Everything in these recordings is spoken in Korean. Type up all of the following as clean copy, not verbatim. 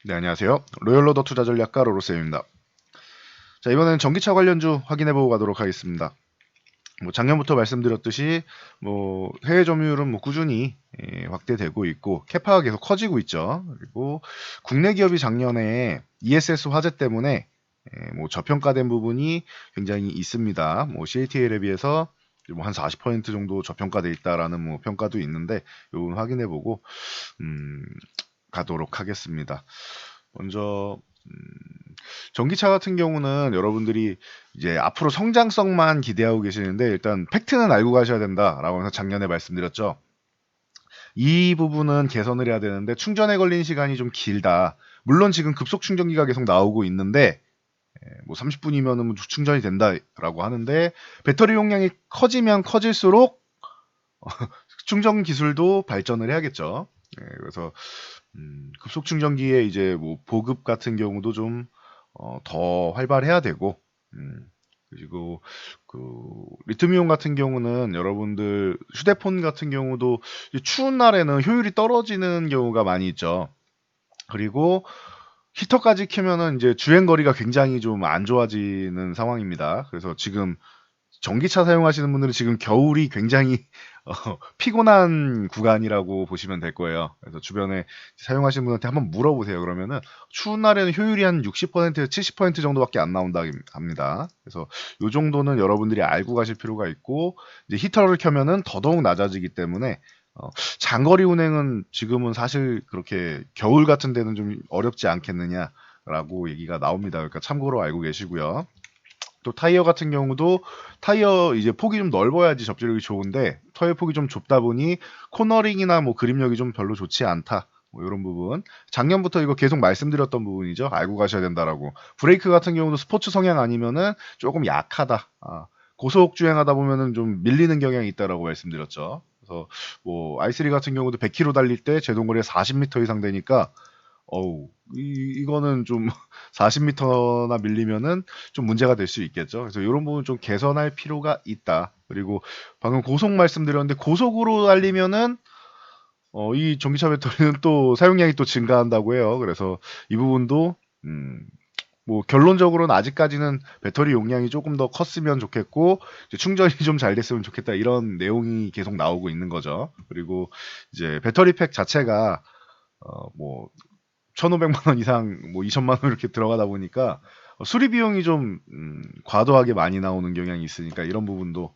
네, 안녕하세요. 로열로더 투자 전략가 로로쌤입니다. 자, 이번에는 전기차 관련주 확인해 보고 가도록 하겠습니다. 작년부터 말씀드렸듯이 해외 점유율은 꾸준히 확대되고 있고 캐파가 계속 커지고 있죠. 그리고 국내 기업이 작년에 ESS 화재 때문에 저평가된 부분이 굉장히 있습니다. CATL에 비해서 한 40% 정도 저평가돼 있다라는 평가도 있는데 이 부분 확인해 보고 가도록 하겠습니다. 먼저 전기차 같은 경우는 여러분들이 이제 앞으로 성장성만 기대하고 계시는데 일단 팩트는 알고 가셔야 된다라고 해서 작년에 말씀드렸죠. 이 부분은 개선을 해야 되는데 충전에 걸린 시간이 좀 길다. 물론 지금 급속 충전기가 계속 나오고 있는데 30분이면은 충전이 된다라고 하는데 배터리 용량이 커지면 커질수록 충전 기술도 발전을 해야겠죠. 그래서 급속 충전기의 이제 보급 같은 경우도 좀 더 활발해야 되고, 그리고 그 리튬이온 같은 경우는 여러분들 휴대폰 같은 경우도 추운 날에는 효율이 떨어지는 경우가 많이 있죠. 그리고 히터까지 켜면은 이제 주행 거리가 굉장히 좀 안 좋아지는 상황입니다. 그래서 지금 전기차 사용하시는 분들은 지금 겨울이 굉장히 피곤한 구간이라고 보시면 될 거예요. 그래서 주변에 사용하시는 분한테 한번 물어보세요. 그러면은 추운 날에는 효율이 한 60%, 70% 정도밖에 안 나온다 합니다. 그래서 이 정도는 여러분들이 알고 가실 필요가 있고 이제 히터를 켜면은 더더욱 낮아지기 때문에 장거리 운행은 지금은 사실 그렇게 겨울 같은 데는 좀 어렵지 않겠느냐라고 얘기가 나옵니다. 그러니까 참고로 알고 계시고요. 또 타이어 같은 경우도 타이어 이제 폭이 좀 넓어야지 접지력이 좋은데 타이어 폭이 좀 좁다 보니 코너링이나 그립력이 좀 별로 좋지 않다. 이런 부분. 작년부터 이거 계속 말씀드렸던 부분이죠. 알고 가셔야 된다라고. 브레이크 같은 경우도 스포츠 성향 아니면은 조금 약하다. 고속 주행하다 보면은 좀 밀리는 경향이 있다라고 말씀드렸죠. 그래서 i3 같은 경우도 100km 달릴 때 제동거리가 40m 이상 되니까 어우, 이거는 좀 40m나 밀리면은 좀 문제가 될 수 있겠죠. 그래서 이런 부분 좀 개선할 필요가 있다. 그리고 방금 고속 말씀드렸는데 고속으로 달리면은 이 전기차 배터리는 또 사용량이 또 증가한다고 해요. 그래서 이 부분도 결론적으로는 아직까지는 배터리 용량이 조금 더 컸으면 좋겠고 이제 충전이 좀 잘 됐으면 좋겠다 이런 내용이 계속 나오고 있는 거죠. 그리고 이제 배터리 팩 자체가 어, 뭐 1,500만 원 이상 2천만 원 이렇게 들어가다 보니까 수리 비용이 좀 과도하게 많이 나오는 경향이 있으니까 이런 부분도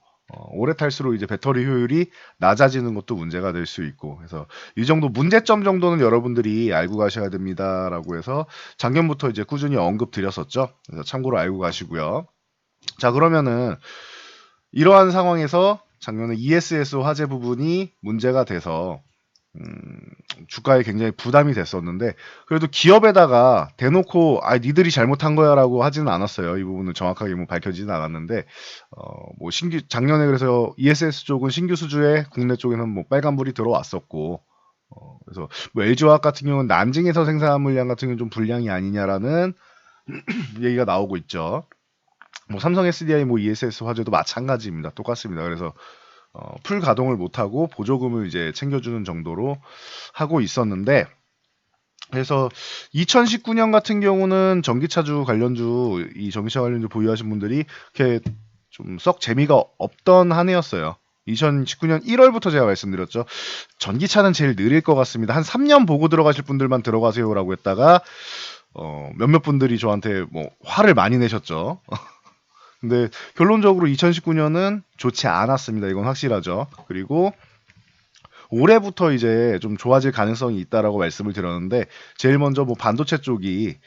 오래 탈수록 이제 배터리 효율이 낮아지는 것도 문제가 될 수 있고 그래서 이 정도 문제점 정도는 여러분들이 알고 가셔야 됩니다라고 해서 작년부터 이제 꾸준히 언급 드렸었죠. 그래서 참고로 알고 가시고요. 자, 그러면은 이러한 상황에서 작년에 ESS 화재 부분이 문제가 돼서 음, 주가에 굉장히 부담이 됐었는데 그래도 기업에다가 대놓고 니들이 잘못한 거야라고 하지는 않았어요. 이 부분은 정확하게 밝혀지진 않았는데 신규 작년에 그래서 ESS 쪽은 신규 수주에 국내 쪽에는 빨간불이 들어왔었고 그래서 LG화학 같은 경우는 난징에서 생산한 물량 같은 경우는 좀 불량이 아니냐라는 얘기가 나오고 있죠. 삼성 SDI ESS 화재도 마찬가지입니다. 똑같습니다. 그래서 풀 가동을 못하고 보조금을 이제 챙겨주는 정도로 하고 있었는데 그래서 2019년 같은 경우는 전기차주 관련주 이 전기차 관련주 보유하신 분들이 이렇게 좀 썩 재미가 없던 한 해였어요. 2019년 1월부터 제가 말씀드렸죠. 전기차는 제일 느릴 것 같습니다. 한 3년 보고 들어가실 분들만 들어가세요라고 했다가 몇몇 분들이 저한테 화를 많이 내셨죠. 근데 결론적으로 2019년은 좋지 않았습니다. 이건 확실하죠. 그리고 올해부터 이제 좀 좋아질 가능성이 있다라고 말씀을 드렸는데 제일 먼저 반도체 쪽이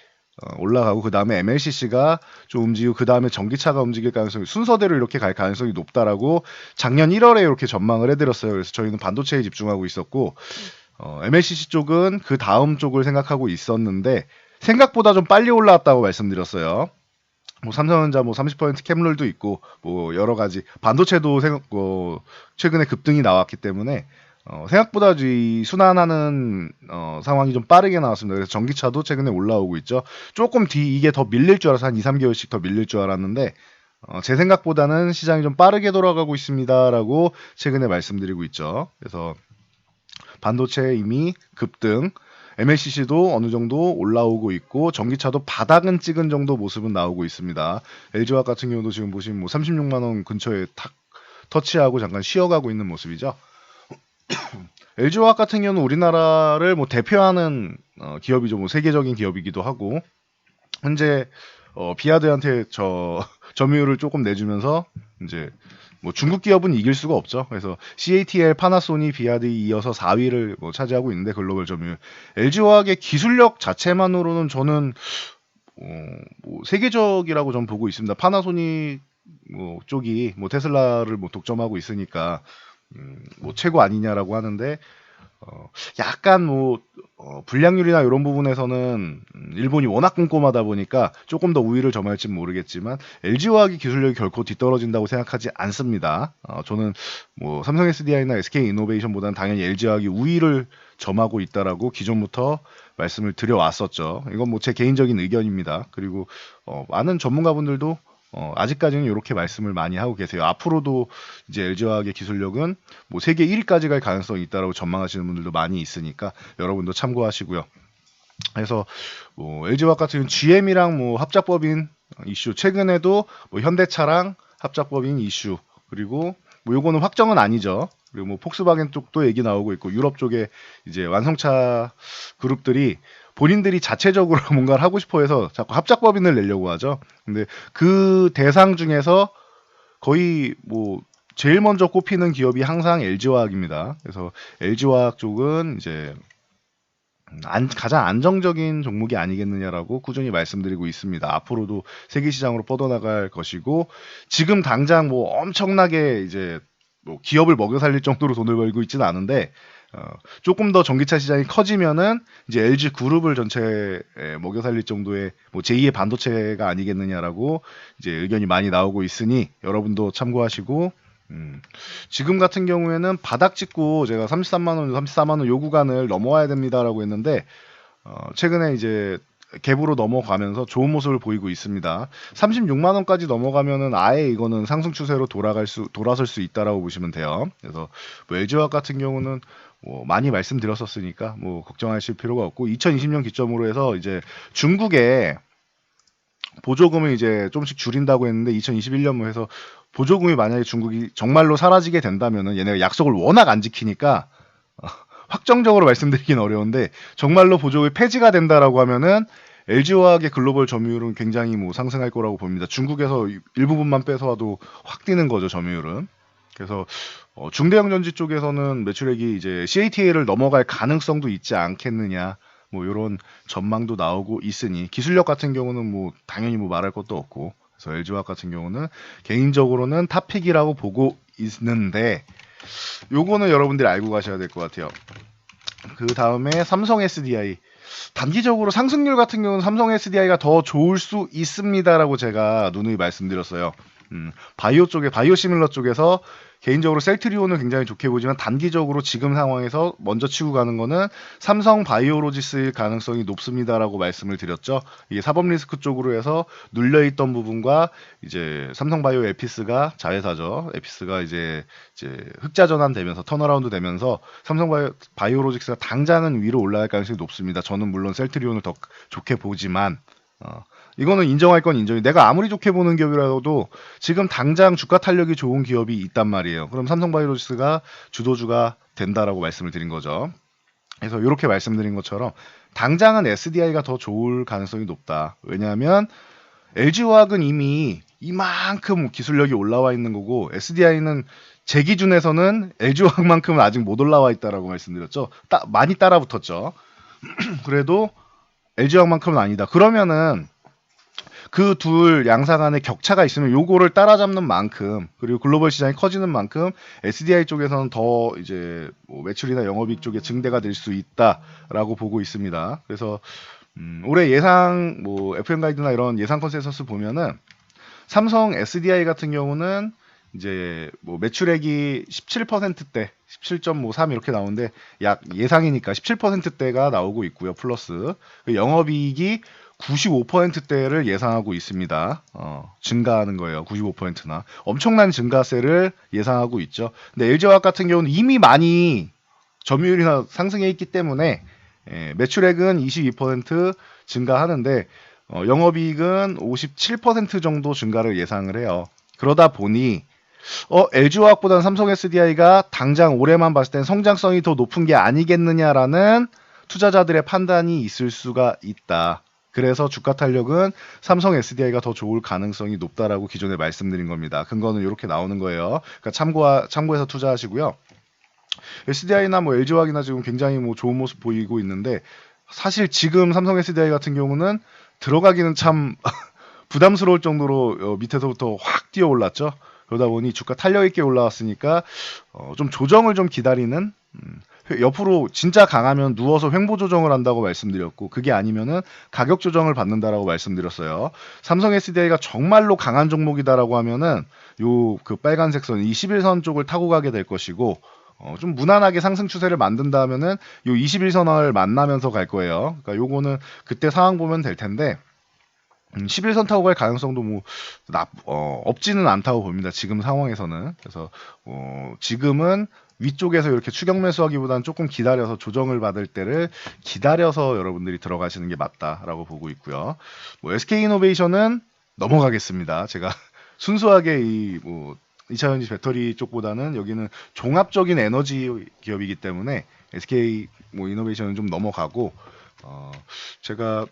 올라가고 그 다음에 MLCC가 좀 움직이고 그 다음에 전기차가 움직일 가능성이 순서대로 이렇게 갈 가능성이 높다라고 작년 1월에 이렇게 전망을 해드렸어요. 그래서 저희는 반도체에 집중하고 있었고 MLCC 쪽은 그 다음 쪽을 생각하고 있었는데 생각보다 좀 빨리 올라왔다고 말씀드렸어요. 삼성전자 30% 캡룰도 있고 여러 가지 반도체도 최근에 급등이 나왔기 때문에 생각보다 이 순환하는 상황이 좀 빠르게 나왔습니다. 그래서 전기차도 최근에 올라오고 있죠. 조금 이게 더 밀릴 줄 알아서 한 2, 3개월씩 더 밀릴 줄 알았는데 제 생각보다는 시장이 좀 빠르게 돌아가고 있습니다라고 최근에 말씀드리고 있죠. 그래서 반도체 이미 급등, MLCC도 어느 정도 올라오고 있고 전기차도 바닥은 찍은 정도 모습은 나오고 있습니다. LG화학 같은 경우도 지금 보시면 뭐 36만 원 근처에 탁 터치하고 잠깐 쉬어가고 있는 모습이죠. LG화학 같은 경우는 우리나라를 뭐 대표하는 기업이죠. 뭐 세계적인 기업이기도 하고 현재 비아드한테 점유율을 조금 내주면서 이제 뭐 중국 기업은 이길 수가 없죠. 그래서 CATL, 파나소닉, 비아드에 이어서 4위를 뭐 차지하고 있는데 글로벌 점유율. LG화학의 기술력 자체만으로는 저는 뭐 세계적이라고 전 보고 있습니다. 파나소닉 뭐 쪽이 뭐 테슬라를 뭐 독점하고 있으니까 뭐 최고 아니냐라고 하는데 약간 뭐 불량률이나 이런 부분에서는 일본이 워낙 꼼꼼하다 보니까 조금 더 우위를 점할지 모르겠지만 LG화학의 기술력이 결코 뒤떨어진다고 생각하지 않습니다. 저는 뭐 삼성 SDI나 SK이노베이션보다는 당연히 LG화학이 우위를 점하고 있다라고 기존부터 말씀을 드려왔었죠. 이건 뭐 제 개인적인 의견입니다. 그리고 많은 전문가분들도 아직까지는 이렇게 말씀을 많이 하고 계세요. 앞으로도 이제 LG화학의 기술력은 뭐 세계 1위까지 갈 가능성이 있다라고 전망하시는 분들도 많이 있으니까 여러분도 참고하시고요. 그래서 뭐 LG화학 같은 경우는 GM이랑 뭐 합작법인 이슈, 최근에도 뭐 현대차랑 합작법인 이슈, 그리고 뭐 요거는 확정은 아니죠. 그리고 뭐 폭스바겐 쪽도 얘기 나오고 있고 유럽 쪽에 이제 완성차 그룹들이 본인들이 자체적으로 뭔가를 하고 싶어 해서 자꾸 합작법인을 내려고 하죠. 근데 그 대상 중에서 거의 뭐 제일 먼저 꼽히는 기업이 항상 LG화학입니다. 그래서 LG화학 쪽은 이제 가장 안정적인 종목이 아니겠느냐라고 꾸준히 말씀드리고 있습니다. 앞으로도 세계 시장으로 뻗어나갈 것이고 지금 당장 뭐 엄청나게 이제 뭐 기업을 먹여 살릴 정도로 돈을 벌고 있지는 않은데 조금 더 전기차 시장이 커지면은 이제 LG 그룹을 전체에 먹여 살릴 정도의 뭐 제2의 반도체가 아니겠느냐라고 이제 의견이 많이 나오고 있으니 여러분도 참고하시고 지금 같은 경우에는 바닥 찍고 제가 33만 원, 34만 원 요 구간을 넘어와야 됩니다라고 했는데 최근에 이제 갭으로 넘어가면서 좋은 모습을 보이고 있습니다. 36만 원까지 넘어가면은 아예 이거는 상승 추세로 돌아설 수 있다라고 보시면 돼요. 그래서 뭐 LG화학 같은 경우는 뭐 많이 말씀드렸었으니까 뭐 걱정하실 필요가 없고 2020년 기점으로 해서 이제 중국에 보조금을 이제 조금씩 줄인다고 했는데 2021년 해서 보조금이 만약에 중국이 정말로 사라지게 된다면은 얘네가 약속을 워낙 안 지키니까 확정적으로 말씀드리긴 어려운데 정말로 보조금이 폐지가 된다라고 하면은 LG화학의 글로벌 점유율은 굉장히 뭐 상승할 거라고 봅니다. 중국에서 일부분만 뺏어와도 확 뛰는 거죠, 점유율은. 그래서 중대형 전지 쪽에서는 매출액이 이제 CATL을 넘어갈 가능성도 있지 않겠느냐. 뭐 이런 전망도 나오고 있으니 기술력 같은 경우는 뭐 당연히 뭐 말할 것도 없고 그래서 LG화학 같은 경우는 개인적으로는 탑픽이라고 보고 있는데 요거는 여러분들이 알고 가셔야 될 것 같아요. 그 다음에 삼성 SDI 단기적으로 상승률 같은 경우는 삼성 SDI가 더 좋을 수 있습니다라고 제가 누누이 말씀드렸어요. 바이오 쪽에 바이오 시밀러 쪽에서 개인적으로 셀트리온을 굉장히 좋게 보지만 단기적으로 지금 상황에서 먼저 치고 가는 거는 삼성 바이오로지스일 가능성이 높습니다라고 말씀을 드렸죠. 이게 사법 리스크 쪽으로 해서 눌려있던 부분과 이제 삼성 바이오 에피스가 자회사죠. 에피스가 이제 흑자 전환되면서 턴어라운드 되면서 삼성 바이오로직스가 당장은 위로 올라갈 가능성이 높습니다. 저는 물론 셀트리온을 더 좋게 보지만 이거는 인정할 건 인정이. 내가 아무리 좋게 보는 기업이라도 지금 당장 주가 탄력이 좋은 기업이 있단 말이에요. 그럼 삼성바이오로직스가 주도주가 된다라고 말씀을 드린 거죠. 그래서 이렇게 말씀드린 것처럼 당장은 SDI가 더 좋을 가능성이 높다. 왜냐하면 LG화학은 이미 이만큼 기술력이 올라와 있는 거고 SDI는 제 기준에서는 LG화학만큼은 아직 못 올라와 있다라고 말씀드렸죠. 많이 따라붙었죠. 그래도 LG화학만큼은 아니다. 그러면은 그 둘 양사 간의 격차가 있으면 요거를 따라잡는 만큼 그리고 글로벌 시장이 커지는 만큼 SDI 쪽에서는 더 이제 뭐 매출이나 영업이익 쪽에 증대가 될 수 있다라고 보고 있습니다. 그래서 올해 예상 뭐 FM 가이드나 이런 예상 컨센서스 보면은 삼성 SDI 같은 경우는 이제 뭐 매출액이 17%대 17.53 이렇게 나오는데 약 예상이니까 17%대가 나오고 있고요. 플러스 영업이익이 95%대를 예상하고 있습니다. 증가하는 거예요. 95%나 엄청난 증가세를 예상하고 있죠. 근데 LG화학 같은 경우는 이미 많이 점유율이나 상승해 있기 때문에 매출액은 22% 증가하는데 영업이익은 57% 정도 증가를 예상을 해요. 그러다 보니 LG화학보다는 삼성 SDI가 당장 올해만 봤을 땐 성장성이 더 높은 게 아니겠느냐라는 투자자들의 판단이 있을 수가 있다. 그래서 주가 탄력은 삼성 SDI가 더 좋을 가능성이 높다라고 기존에 말씀드린 겁니다. 근거는 이렇게 나오는 거예요. 그러니까 참고해서 투자하시고요. SDI나 뭐 LG화학이나 지금 굉장히 뭐 좋은 모습 보이고 있는데 사실 지금 삼성 SDI 같은 경우는 들어가기는 참 부담스러울 정도로 밑에서부터 확 뛰어 올랐죠. 그러다 보니 주가 탄력 있게 올라왔으니까 좀 조정을 좀 기다리는 옆으로 진짜 강하면 누워서 횡보 조정을 한다고 말씀드렸고 그게 아니면은 가격 조정을 받는다라고 말씀드렸어요. 삼성 SDI가 정말로 강한 종목이다라고 하면은 요 그 빨간색 선 21선 쪽을 타고 가게 될 것이고 좀 무난하게 상승 추세를 만든다 하면은 요 21선을 만나면서 갈 거예요. 그러니까 요거는 그때 상황 보면 될 텐데 11선 타고 갈 가능성도 뭐 없지는 않다고 봅니다. 지금 상황에서는. 그래서 지금은 위쪽에서 이렇게 추격 매수하기보다는 조금 기다려서 조정을 받을 때를 기다려서 여러분들이 들어가시는 게 맞다라고 보고 있고요. 뭐 SK이노베이션은 넘어가겠습니다. 제가 순수하게 이 2차전지 배터리 쪽보다는 여기는 종합적인 에너지 기업이기 때문에 SK 뭐 이노베이션은 좀 넘어가고 제가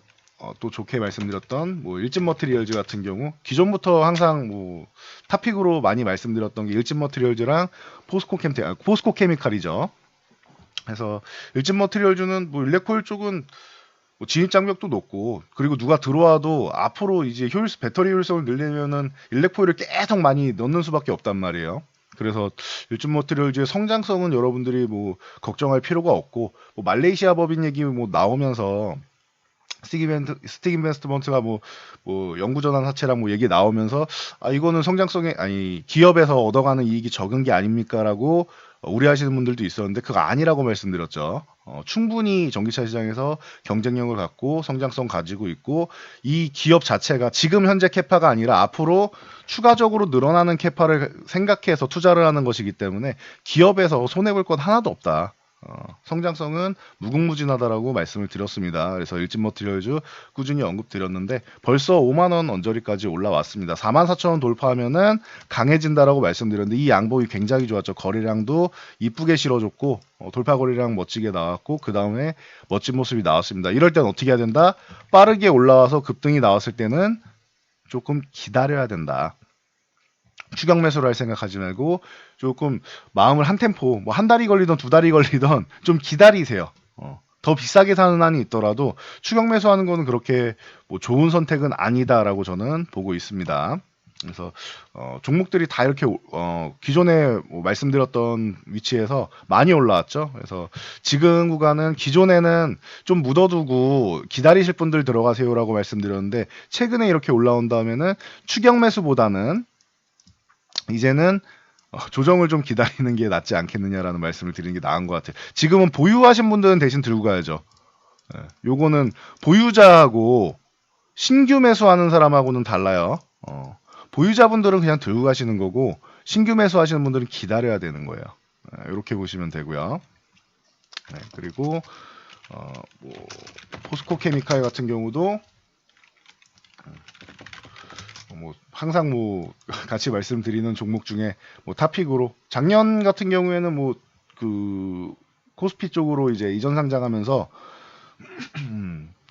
또 좋게 말씀드렸던 뭐 일진 머티리얼즈 같은 경우 기존부터 항상 뭐 탑픽으로 많이 말씀드렸던 게 일진 머티리얼즈랑 포스코 케미칼이죠. 그래서 일진 머티리얼즈는 뭐 일렉코일 쪽은 뭐 진입 장벽도 높고 그리고 누가 들어와도 앞으로 이제 배터리 효율성을 늘리면은 일렉코일을 계속 많이 넣는 수밖에 없단 말이에요. 그래서 일진 머티리얼즈의 성장성은 여러분들이 뭐 걱정할 필요가 없고 뭐 말레이시아 법인 얘기 뭐 나오면서 스틱 인베스트먼트가 뭐 영구전환 사채랑 뭐 얘기 나오면서 이거는 성장성에 아니 기업에서 얻어가는 이익이 적은 게 아닙니까라고 우려하시는 분들도 있었는데 그거 아니라고 말씀드렸죠. 충분히 전기차 시장에서 경쟁력을 갖고 성장성 가지고 있고 이 기업 자체가 지금 현재 캐파가 아니라 앞으로 추가적으로 늘어나는 캐파를 생각해서 투자를 하는 것이기 때문에 기업에서 손해볼 건 하나도 없다. 성장성은 무궁무진하다라고 말씀을 드렸습니다. 그래서 일진 머티리얼즈 꾸준히 언급드렸는데 벌써 5만 원 언저리까지 올라왔습니다. 44,000원 돌파하면은 강해진다라고 말씀드렸는데 이 양봉이 굉장히 좋았죠. 거래량도 이쁘게 실어줬고 돌파 거래량 멋지게 나왔고 그 다음에 멋진 모습이 나왔습니다. 이럴 땐 어떻게 해야 된다? 빠르게 올라와서 급등이 나왔을 때는 조금 기다려야 된다. 추격 매수를 할 생각하지 말고 조금 마음을 한 템포 뭐 한 달이 걸리던 두 달이 걸리던 좀 기다리세요. 더 비싸게 사는 한이 있더라도 추격 매수하는 거는 그렇게 뭐 좋은 선택은 아니다라고 저는 보고 있습니다. 그래서 종목들이 다 이렇게 기존에 뭐 말씀드렸던 위치에서 많이 올라왔죠. 그래서 지금 구간은 기존에는 좀 묻어두고 기다리실 분들 들어가세요라고 말씀드렸는데 최근에 이렇게 올라온다면은 추격 매수보다는 이제는 조정을 좀 기다리는 게 낫지 않겠느냐라는 말씀을 드리는 게 나은 것 같아요. 지금은 보유하신 분들은 대신 들고 가야죠. 요거는 보유자하고 신규 매수하는 사람하고는 달라요. 보유자분들은 그냥 들고 가시는 거고 신규 매수하시는 분들은 기다려야 되는 거예요. 이렇게 보시면 되고요. 그리고 뭐 포스코 케미칼 같은 경우도 뭐 항상 뭐 같이 말씀드리는 종목 중에 뭐 탑픽으로 작년 같은 경우에는 뭐 그 코스피 쪽으로 이제 이전 상장하면서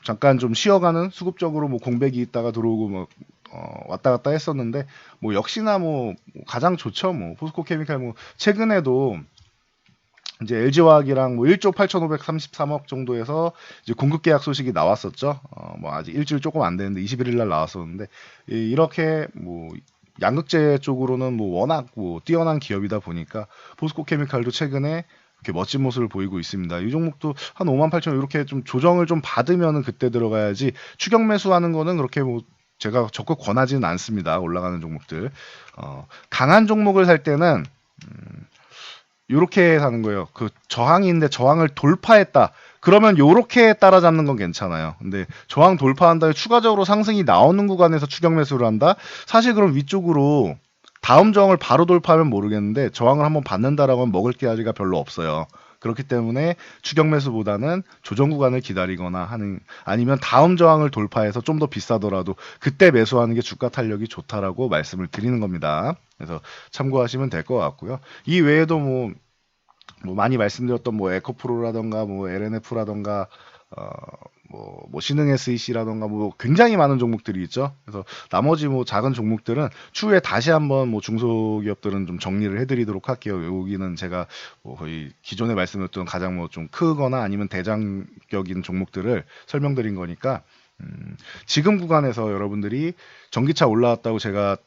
잠깐 좀 쉬어가는 수급적으로 뭐 공백이 있다가 들어오고 뭐 왔다 갔다 했었는데 뭐 역시나 뭐 가장 좋죠. 뭐 포스코 케미칼 뭐 최근에도 이제 LG화학이랑 뭐 1조 8,533억 정도에서 이제 공급 계약 소식이 나왔었죠. 뭐 아직 일주일 조금 안 되는데 21일 날 나왔었는데 이렇게 뭐 양극재 쪽으로는 뭐 워낙 뭐 뛰어난 기업이다 보니까 포스코 케미칼도 최근에 이렇게 멋진 모습을 보이고 있습니다. 이 종목도 한 58,000원 이렇게 좀 조정을 좀 받으면은 그때 들어가야지 추격 매수하는 거는 그렇게 뭐 제가 적극 권하지는 않습니다. 올라가는 종목들. 강한 종목을 살 때는 요렇게 사는 거예요. 그 저항이 있는데 저항을 돌파했다. 그러면 요렇게 따라잡는 건 괜찮아요. 근데 저항 돌파한 다음에 추가적으로 상승이 나오는 구간에서 추격 매수를 한다? 사실 그럼 위쪽으로 다음 저항을 바로 돌파하면 모르겠는데 저항을 한번 받는다라고 하면 먹을 게 아직가 별로 없어요. 그렇기 때문에 추격 매수보다는 조정 구간을 기다리거나 하는, 아니면 다음 저항을 돌파해서 좀 더 비싸더라도 그때 매수하는 게 주가 탄력이 좋다라고 말씀을 드리는 겁니다. 그래서 참고하시면 될 것 같고요. 이 외에도 뭐 많이 말씀드렸던 뭐 에코프로라던가 뭐 LNF라던가 뭐 신흥 SEC라던가 뭐 굉장히 많은 종목들이 있죠. 그래서 나머지 뭐 작은 종목들은 추후에 다시 한번 뭐 중소기업들은 좀 정리를 해드리도록 할게요. 여기는 제가 뭐 거의 기존에 말씀드렸던 가장 뭐 좀 크거나 아니면 대장격인 종목들을 설명드린 거니까 지금 구간에서 여러분들이 전기차 올라왔다고 제가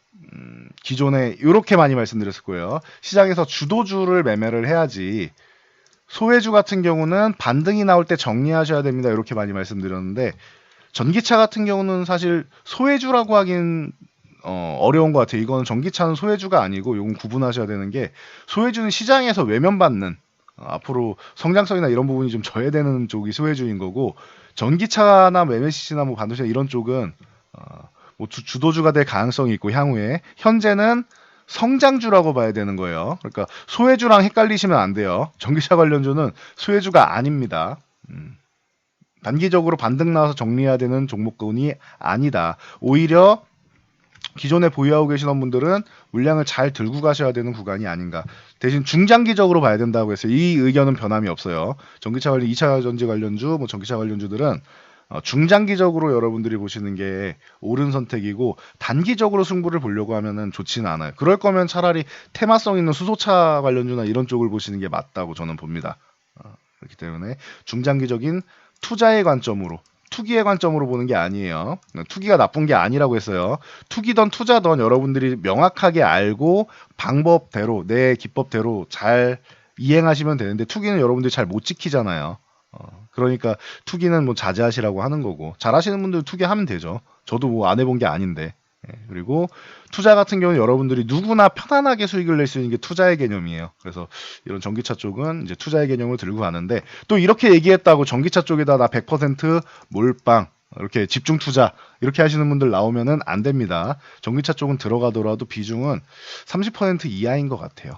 기존에 이렇게 많이 말씀드렸을 거예요. 시장에서 주도주를 매매를 해야지, 소외주 같은 경우는 반등이 나올 때 정리하셔야 됩니다. 이렇게 많이 말씀드렸는데, 전기차 같은 경우는 사실 소외주라고 하긴 어려운 것 같아요. 이거는 전기차는 소외주가 아니고, 이건 구분하셔야 되는 게, 소외주는 시장에서 외면받는, 앞으로 성장성이나 이런 부분이 좀 저해되는 쪽이 소외주인 거고, 전기차나 MLCC나 뭐 반도체 이런 쪽은 뭐 주도주가 될 가능성이 있고, 향후에 현재는 성장주라고 봐야 되는 거예요. 그러니까 소외주랑 헷갈리시면 안 돼요. 전기차 관련주는 소외주가 아닙니다. 단기적으로 반등 나와서 정리해야 되는 종목군이 아니다. 오히려 기존에 보유하고 계시는 분들은 물량을 잘 들고 가셔야 되는 구간이 아닌가. 대신 중장기적으로 봐야 된다고 했어요. 이 의견은 변함이 없어요. 전기차 관련, 2차 전지 관련주, 뭐 전기차 관련주들은 중장기적으로 여러분들이 보시는 게 옳은 선택이고, 단기적으로 승부를 보려고 하면은 좋지는 않아요. 그럴 거면 차라리 테마성 있는 수소차 관련주나 이런 쪽을 보시는 게 맞다고 저는 봅니다. 그렇기 때문에 중장기적인 투자의 관점으로, 투기의 관점으로 보는 게 아니에요. 투기가 나쁜 게 아니라고 했어요. 투기든 투자든 여러분들이 명확하게 알고 방법대로, 내 기법대로 잘 이행하시면 되는데, 투기는 여러분들이 잘 못 지키잖아요. 그러니까 투기는 뭐 자제하시라고 하는 거고, 잘하시는 분들 투기하면 되죠. 저도 뭐 안 해본 게 아닌데. 그리고 투자 같은 경우는 여러분들이 누구나 편안하게 수익을 낼 수 있는 게 투자의 개념이에요. 그래서 이런 전기차 쪽은 이제 투자의 개념을 들고 가는데, 또 이렇게 얘기했다고 전기차 쪽에다 나 100% 몰빵, 이렇게 집중 투자 이렇게 하시는 분들 나오면은 안 됩니다. 전기차 쪽은 들어가더라도 비중은 30% 이하인 것 같아요.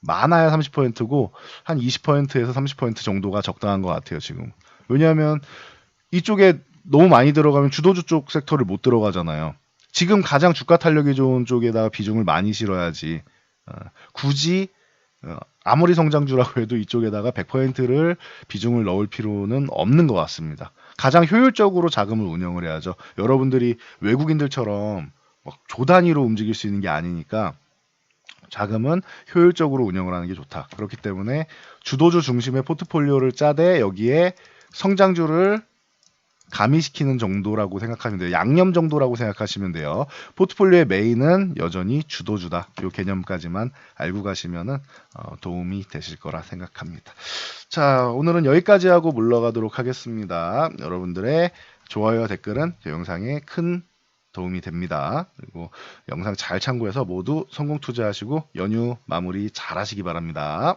많아야 30%고 한 20%에서 30% 정도가 적당한 것 같아요, 지금. 왜냐하면 이쪽에 너무 많이 들어가면 주도주 쪽 섹터를 못 들어가잖아요. 지금 가장 주가 탄력이 좋은 쪽에다가 비중을 많이 실어야지. 굳이 아무리 성장주라고 해도 이쪽에다가 100%를 비중을 넣을 필요는 없는 것 같습니다. 가장 효율적으로 자금을 운영을 해야죠. 여러분들이 외국인들처럼 막 조 단위로 움직일 수 있는 게 아니니까 자금은 효율적으로 운영을 하는 게 좋다. 그렇기 때문에 주도주 중심의 포트폴리오를 짜되 여기에 성장주를 가미시키는 정도라고 생각하면 돼요. 양념 정도라고 생각하시면 돼요. 포트폴리오의 메인은 여전히 주도주다. 이 개념까지만 알고 가시면은 도움이 되실 거라 생각합니다. 자, 오늘은 여기까지 하고 물러가도록 하겠습니다. 여러분들의 좋아요와 댓글은 제 영상에 큰 도움이 됩니다. 그리고 영상 잘 참고해서 모두 성공 투자하시고 연휴 마무리 잘 하시기 바랍니다.